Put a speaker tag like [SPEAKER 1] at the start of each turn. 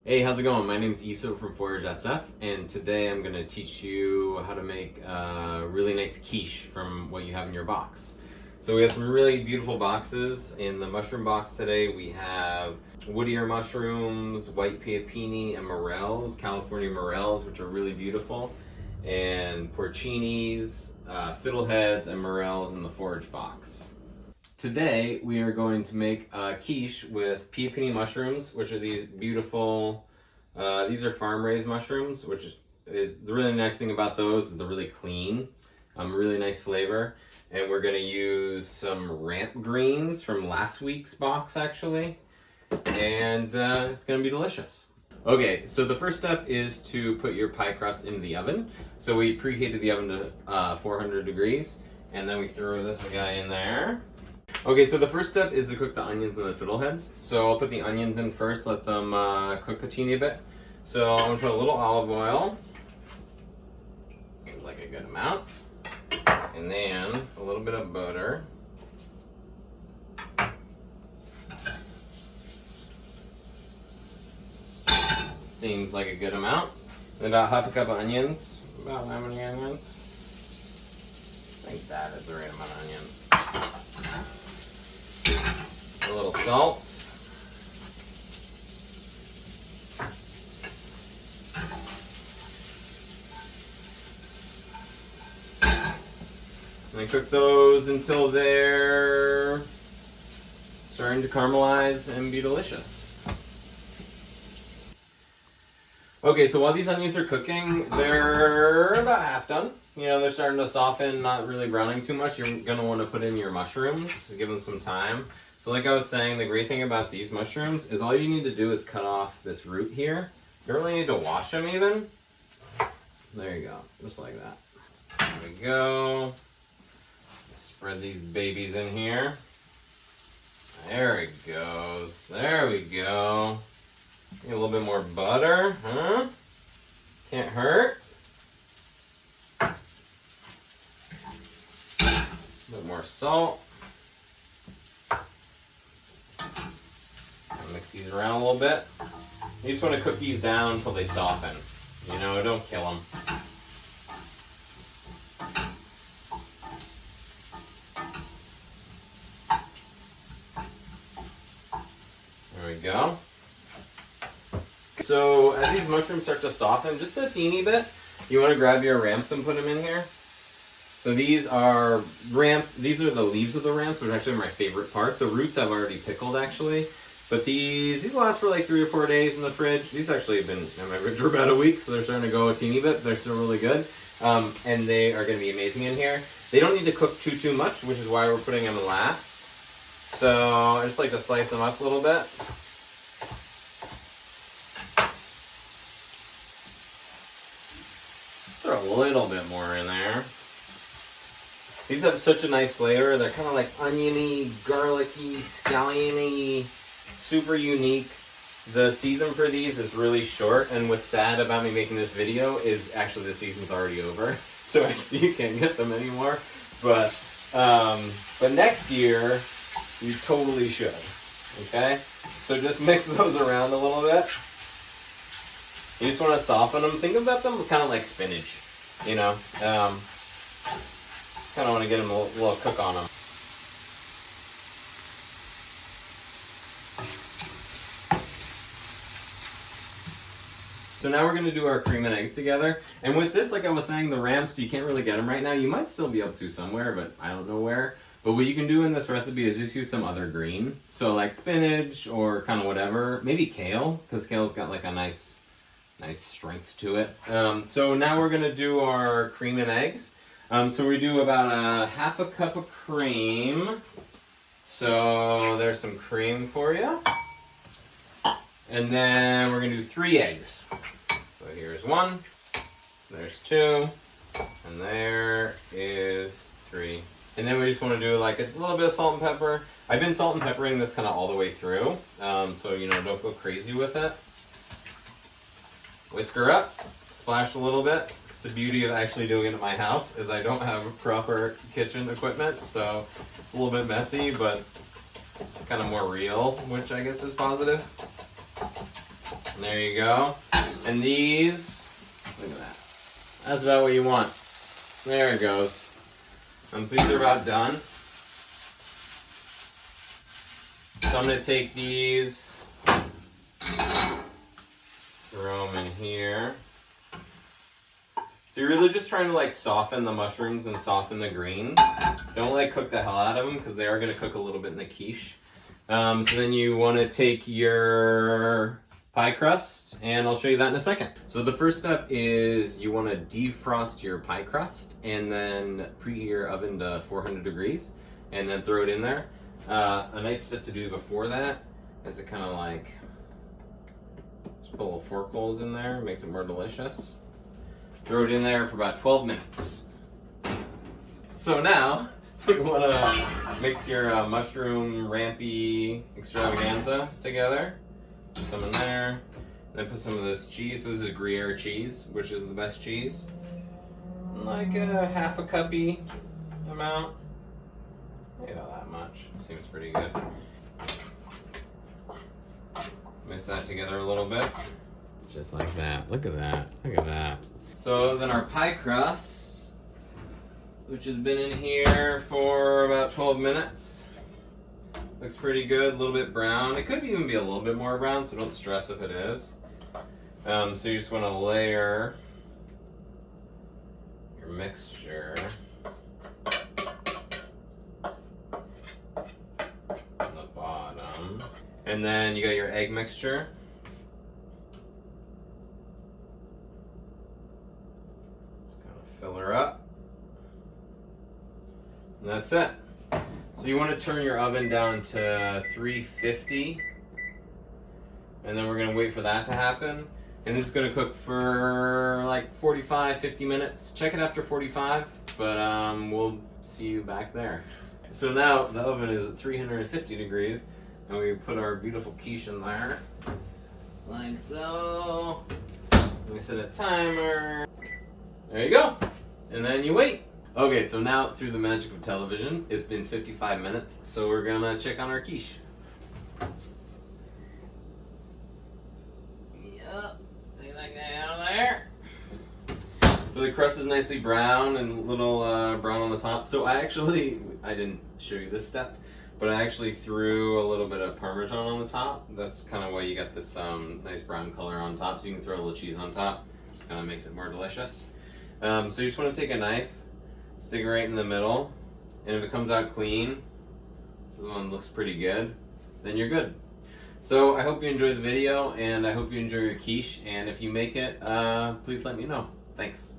[SPEAKER 1] Hey, how's it going? My name is Isa from forageSF, and today I'm going to teach you how to make a really nice quiche from what you have in your box. So we have some really beautiful boxes. In the mushroom box today we have wood ear mushrooms, white pioppini, and morels, California morels, which are really beautiful, and porcinis, fiddleheads, and morels in the forage box. Today we are going to make a quiche with pioppini mushrooms, which are these beautiful, these are farm-raised mushrooms, which is the really nice thing about those is they're really clean, really nice flavor. And we're going to use some ramp greens from last week's box actually, and it's going to be delicious. Okay, so the first step is to put your pie crust in the oven. So we preheated the oven to 400 degrees, and then we throw this guy in there. Okay, so the first step is to cook the onions and the fiddleheads. So I'll put the onions in first, let them cook a teeny bit. So I'm gonna put a little olive oil. Seems like a good amount. And then a little bit of butter. Seems like a good amount. And about half a cup of onions. About how many onions? I think that is the right amount of onions. A little salt. And then cook those until they're starting to caramelize and be delicious. Okay, so while these onions are cooking, they're about half done. You know, they're starting to soften, not really browning too much. You're gonna want to put in your mushrooms, give them some time. So like I was saying, the great thing about these mushrooms is all you need to do is cut off this root here. You don't really need to wash them even. There you go, just like that. There we go. Spread these babies in here. There it goes. There we go. Need a little bit more butter, huh? Can't hurt. A bit more salt. Mix these around a little bit. You just want to cook these down until they soften. You know, don't kill them. There we go. So as these mushrooms start to soften just a teeny bit, you want to grab your ramps and put them in here. So these are ramps. These are the leaves of the ramps, which are actually my favorite part. The roots I've already pickled actually. But these last for like 3 or 4 days in the fridge. These actually have been in my fridge for about a week, so they're starting to go a teeny bit. They're still really good. And they are going to be amazing in here. They don't need to cook too much, which is why we're putting them in last. So I just like to slice them up a little bit. Throw a little bit more in there. These have such a nice flavor. They're kind of like oniony, garlicky, scalliony, super unique. The season for these is really short, and what's sad about me making this video is actually the season's already over, so actually you can't get them anymore. But next year you totally should. Okay, so just mix those around a little bit. You just want to soften them. Think about them kind of like spinach, you know. Kind of want to get them a little cook on them. So now we're going to do our cream and eggs together. And with this, like I was saying, the ramps, you can't really get them right now. You might still be able to somewhere, but I don't know where. But what you can do in this recipe is just use some other green. So like spinach or kind of whatever. Maybe kale, because kale's got like a nice strength to it. So now we're going to do our cream and eggs. So we do about half a cup of cream. So there's some cream for you. And then we're going to do 3 eggs. So here's 1, there's 2, and there is 3. And then we just want to do like a little bit of salt and pepper. I've been salt and peppering this kind of all the way through. So, you know, don't go crazy with it. Whisk her up, splash a little bit. It's the beauty of actually doing it at my house is I don't have proper kitchen equipment, so it's a little bit messy, but it's kind of more real, which I guess is positive. And there you go. And these, look at that. That's about what you want. There it goes. So these are about done. So I'm going to take these, throw them in here. So you're really just trying to like soften the mushrooms and soften the greens. Don't like cook the hell out of them because they are going to cook a little bit in the quiche. So then you want to take your pie crust, and I'll show you that in a second. So the first step is you want to defrost your pie crust and then preheat your oven to 400 degrees and then throw it in there. A nice step to do before that is to kind of like just put little fork holes in there, makes it more delicious. Throw it in there for about 12 minutes. So now you want to mix your mushroom rampy extravaganza together. Put some in there. Then put some of this cheese. So this is Gruyere cheese, which is the best cheese. Like a half a cuppy amount. Maybe not that much. Seems pretty good. Mix that together a little bit. Just like that. Look at that. Look at that. So then our pie crust, which has been in here for about 12 minutes. Looks pretty good, a little bit brown. It could even be a little bit more brown, so don't stress if it is. So you just want to layer your mixture on the bottom. And then you got your egg mixture. Fill her up. And that's it. So you want to turn your oven down to 350. And then we're going to wait for that to happen. And this is going to cook for like 45, 50 minutes. Check it after 45, but we'll see you back there. So now the oven is at 350 degrees. And we put our beautiful quiche in there. Like so. Let me set a timer. There you go. And then you wait. Okay, so now through the magic of television, it's been 55 minutes, so we're gonna check on our quiche. Yep, take that guy out of there. So the crust is nicely brown and a little brown on the top. So I didn't show you this step, but I actually threw a little bit of Parmesan on the top. That's kind of why you got this nice brown color on top, so you can throw a little cheese on top. Just kind of makes it more delicious. So you just want to take a knife, stick it right in the middle, and if it comes out clean, so the one looks pretty good, then you're good. So I hope you enjoyed the video, and I hope you enjoy your quiche, and if you make it, please let me know. Thanks.